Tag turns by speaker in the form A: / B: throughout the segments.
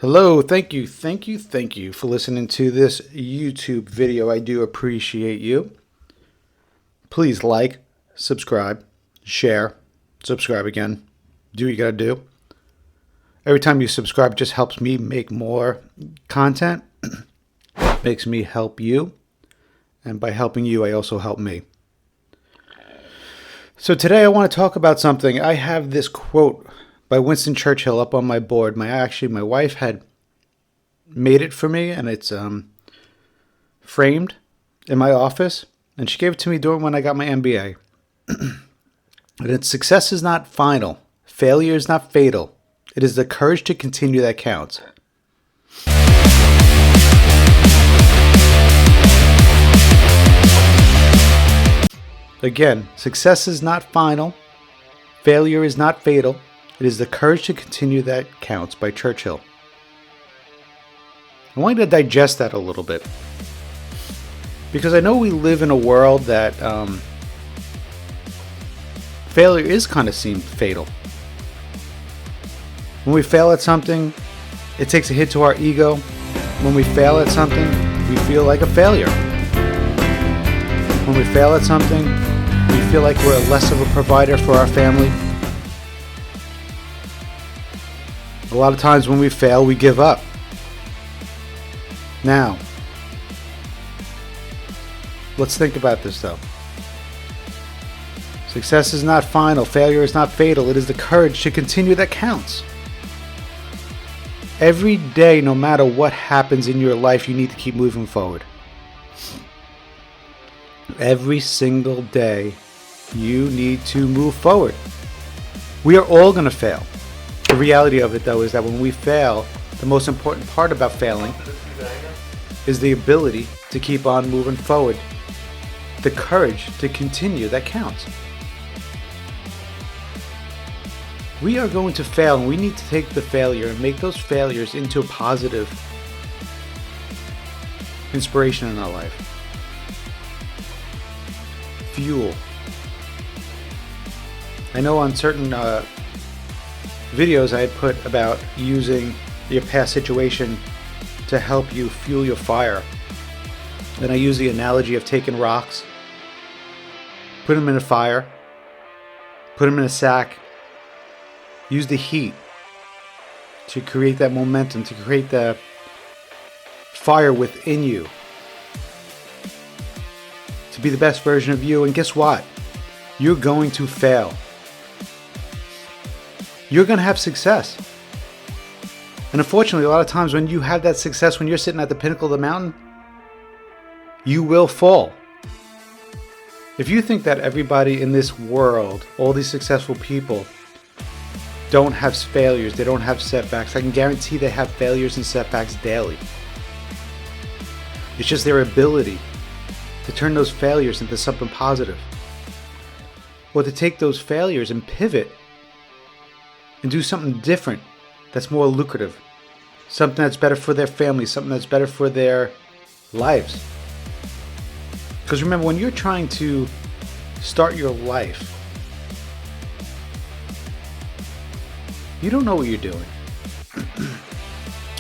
A: Hello, thank you for listening to this YouTube video. I do appreciate you. Please like, subscribe, share, subscribe again. Do what you gotta do. Every time you subscribe, it just helps me make more content. Makes me help you. And by helping you, I also help me. So today I want to talk about something. I have this quote by Winston Churchill up on my board. My wife had made it for me, and it's framed in my office, and she gave it to me during when I got my MBA. And it's, success is not final. Failure is not fatal. It is the courage to continue that counts. Again, success is not final. Failure is not fatal. It is the courage to continue that counts by Churchill. I want you to digest that a little bit. Because I know we live in a world that failure is kind of seemed fatal. When we fail at something, it takes a hit to our ego. When we fail at something, we feel like a failure. When we fail at something, we feel like we're less of a provider for our family. A lot of times when we fail, we give up. Now, let's think about this though. Success is not final. Failure is not fatal. It is the courage to continue that counts. Every day, no matter what happens in your life, you need to keep moving forward. Every single day, you need to move forward. We are all going to fail. The reality of it, though, is that when we fail, the most important part about failing is the ability to keep on moving forward. The courage to continue that counts. We are going to fail, and we need to take the failure and make those failures into a positive inspiration in our life. Fuel. I know on certain videos I had put about using your past situation to help you fuel your fire. Then I use the analogy of taking rocks, put them in a fire, put them in a sack, use the heat to create that momentum, to create the fire within you, to be the best version of you. And guess what? You're going to fail. You're going to have success. And unfortunately, a lot of times when you have that success, when you're sitting at the pinnacle of the mountain, you will fall. If you think that everybody in this world, all these successful people, don't have failures, they don't have setbacks, I can guarantee they have failures and setbacks daily. It's just their ability to turn those failures into something positive. Or to take those failures and pivot and do something different that's more lucrative. Something that's better for their family, something that's better for their lives. Because remember, when you're trying to start your life, you don't know what you're doing.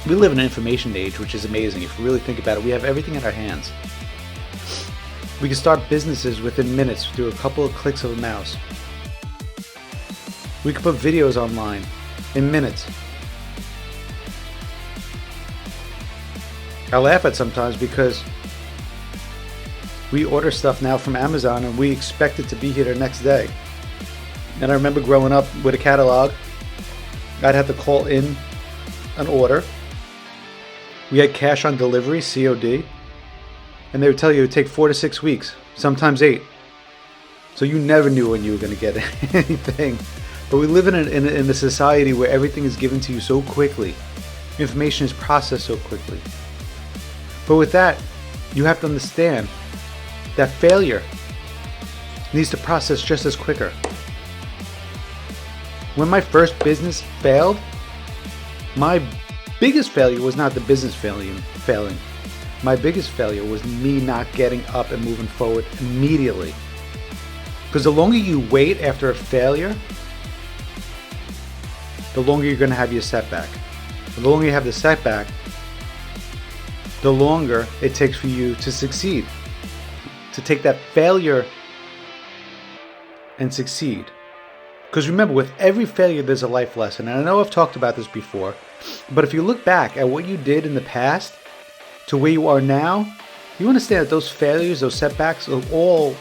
A: We live in an information age, which is amazing. If you really think about it, we have everything in our hands. We can start businesses within minutes through a couple of clicks of a mouse. We can put videos online in minutes. I laugh at sometimes because we order stuff now from Amazon and we expect it to be here the next day. And I remember growing up with a catalog, I'd have to call in an order. We had cash on delivery, COD, and they would tell you it would take 4 to 6 weeks, sometimes 8. So you never knew when you were going to get anything. But we live in a society where everything is given to you so quickly. Information is processed so quickly. But with that, you have to understand that failure needs to process just as quicker. When my first business failed, my biggest failure was not the business failing. My biggest failure was me not getting up and moving forward immediately. Because the longer you wait after a failure, the longer you're going to have your setback. the longer you have the setback, the longer it takes for you to succeed. To take that failure and succeed. Because remember, with every failure, there's a life lesson. And I know I've talked about this before, but if you look back at what you did in the past to where you are now, you understand that those failures, those setbacks, all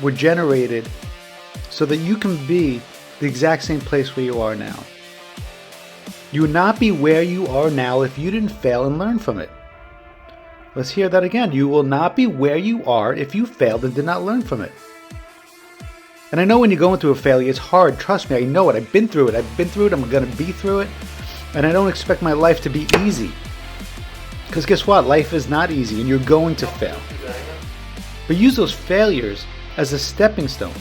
A: were generated so that you can be the exact same place where you are now. You would not be where you are now if you didn't fail and learn from it. Let's hear that again. You will not be where you are if you failed and did not learn from it. And I know when you're going through a failure, it's hard. Trust me, I know it. I've been through it. I'm going to be through it. And I don't expect my life to be easy. Because guess what? Life is not easy and you're going to fail. But use those failures as a stepping stone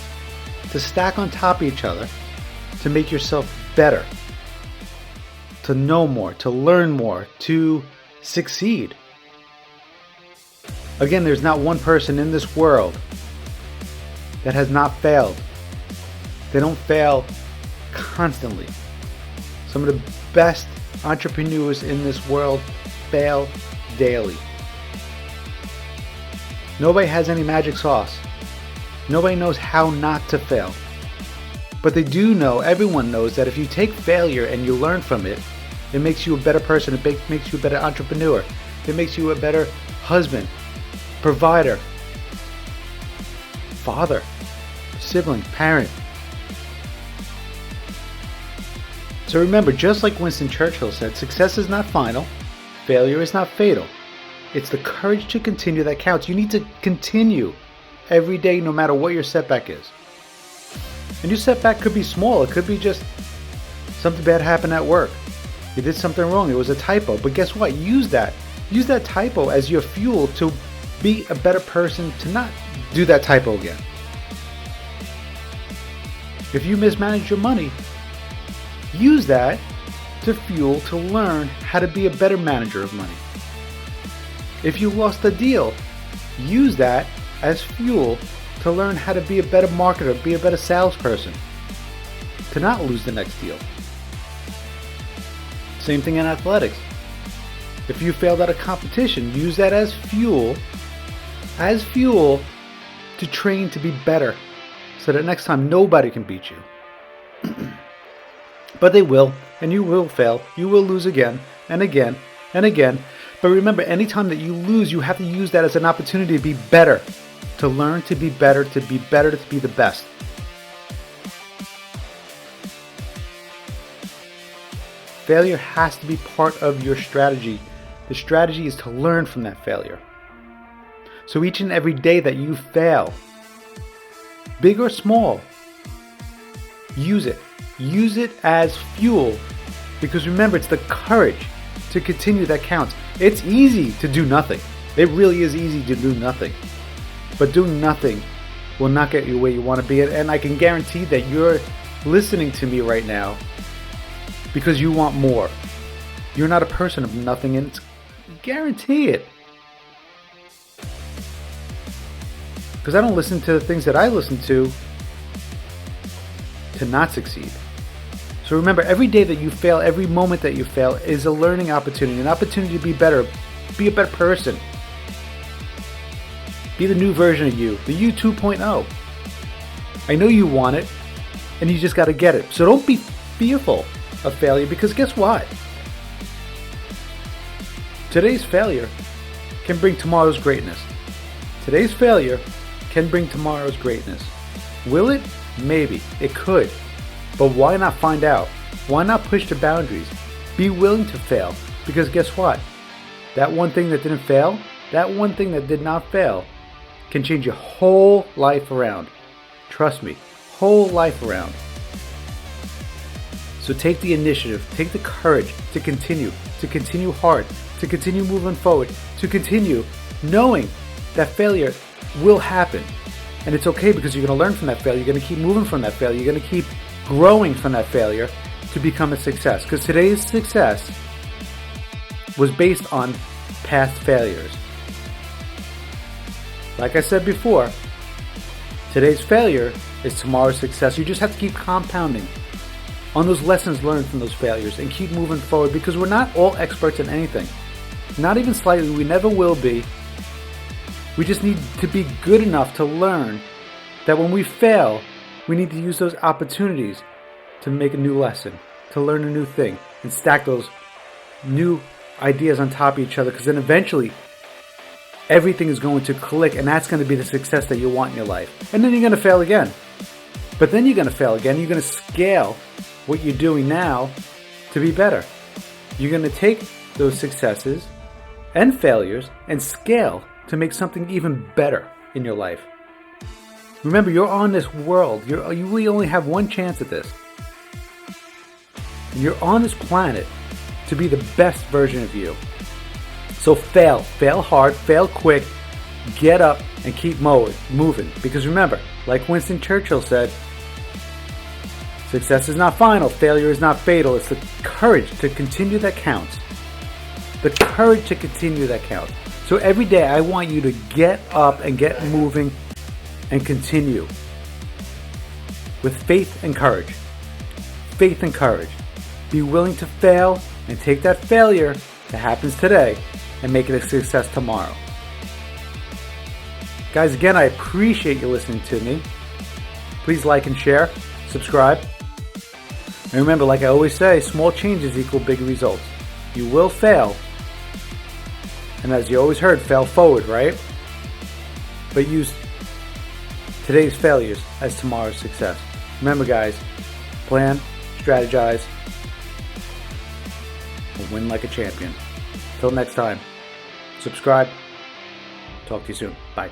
A: to stack on top of each other to make yourself better, to know more, to learn more, to succeed. Again, there's not one person in this world that has not failed. They don't fail constantly. Some of the best entrepreneurs in this world fail daily. Nobody has any magic sauce. Nobody knows how not to fail. But they do know, everyone knows that if you take failure and you learn from it, it makes you a better person, it makes you a better entrepreneur, it makes you a better husband, provider, father, sibling, parent. So remember, just like Winston Churchill said, success is not final, failure is not fatal. It's the courage to continue that counts. You need to continue every day no matter what your setback is. And your setback could be small. It could be just something bad happened at work. You did something wrong. It was a typo. But guess what? Use that typo as your fuel to be a better person, to not do that typo again. If you mismanage your money, use that to fuel to learn how to be a better manager of money. If you lost a deal, use that as fuel to learn how to be a better marketer, be a better salesperson, to not lose the next deal. Same thing in athletics. If you failed at a competition, use that as fuel to train to be better, so that next time nobody can beat you. But they will, and you will fail. You will lose again and again and again. But remember, anytime that you lose, you have to use that as an opportunity to be better, to learn to be better, to be the best. Failure has to be part of your strategy. The strategy is to learn from that failure. So each and every day that you fail, big or small, use it. Use it as fuel, because remember, it's the courage to continue that counts. It's easy to do nothing. It really is easy to do nothing. But doing nothing will not get you where you want to be. And I can guarantee that you're listening to me right now because you want more. You're not a person of nothing, and guarantee it. Because I don't listen to the things that I listen to not succeed. So remember, every day that you fail, every moment that you fail is a learning opportunity, an opportunity to be better, be a better person. Be the new version of you, the you 2.0. I know you want it, and you just got to get it. So don't be fearful of failure, because guess what? Today's failure can bring tomorrow's greatness. Today's failure can bring tomorrow's greatness. Will it? Maybe. It could. But why not find out? Why not push the boundaries? Be willing to fail. Because guess what? That one thing that didn't fail, that one thing that did not fail, can change your whole life around. Trust me, whole life around. So take the initiative, take the courage to continue hard, to continue moving forward, to continue knowing that failure will happen. And it's okay, because you're going to learn from that failure. You're going to keep moving from that failure. You're going to keep growing from that failure to become a success. Because today's success was based on past failures. Like I said before, today's failure is tomorrow's success. You just have to keep compounding. on those lessons learned from those failures and keep moving forward, because we're not all experts in anything. Not even slightly. We never will be. We just need to be good enough to learn that when we fail, we need to use those opportunities to make a new lesson, to learn a new thing, and stack those new ideas on top of each other, because then eventually everything is going to click, and that's going to be the success that you want in your life. And then you're going to fail again. But then you're going to fail again. You're going to scale what you're doing now to be better. You're going to take those successes and failures and scale to make something even better in your life. Remember, you're on this world. You really only have one chance at this. And you're on this planet to be the best version of you. So fail hard, fail quick, get up and keep moving. Because remember, like Winston Churchill said, success is not final, failure is not fatal. It's the courage to continue that counts. The courage to continue that counts. So every day I want you to get up and get moving and continue with faith and courage. Faith and courage. Be willing to fail and take that failure that happens today and make it a success tomorrow. Guys, again, I appreciate you listening to me. Please like and share, subscribe. And remember, like I always say, small changes equal big results. You will fail. And as you always heard, fail forward, right? But use today's failures as tomorrow's success. Remember, guys, plan, strategize, and win like a champion. Till next time, subscribe. Talk to you soon. Bye.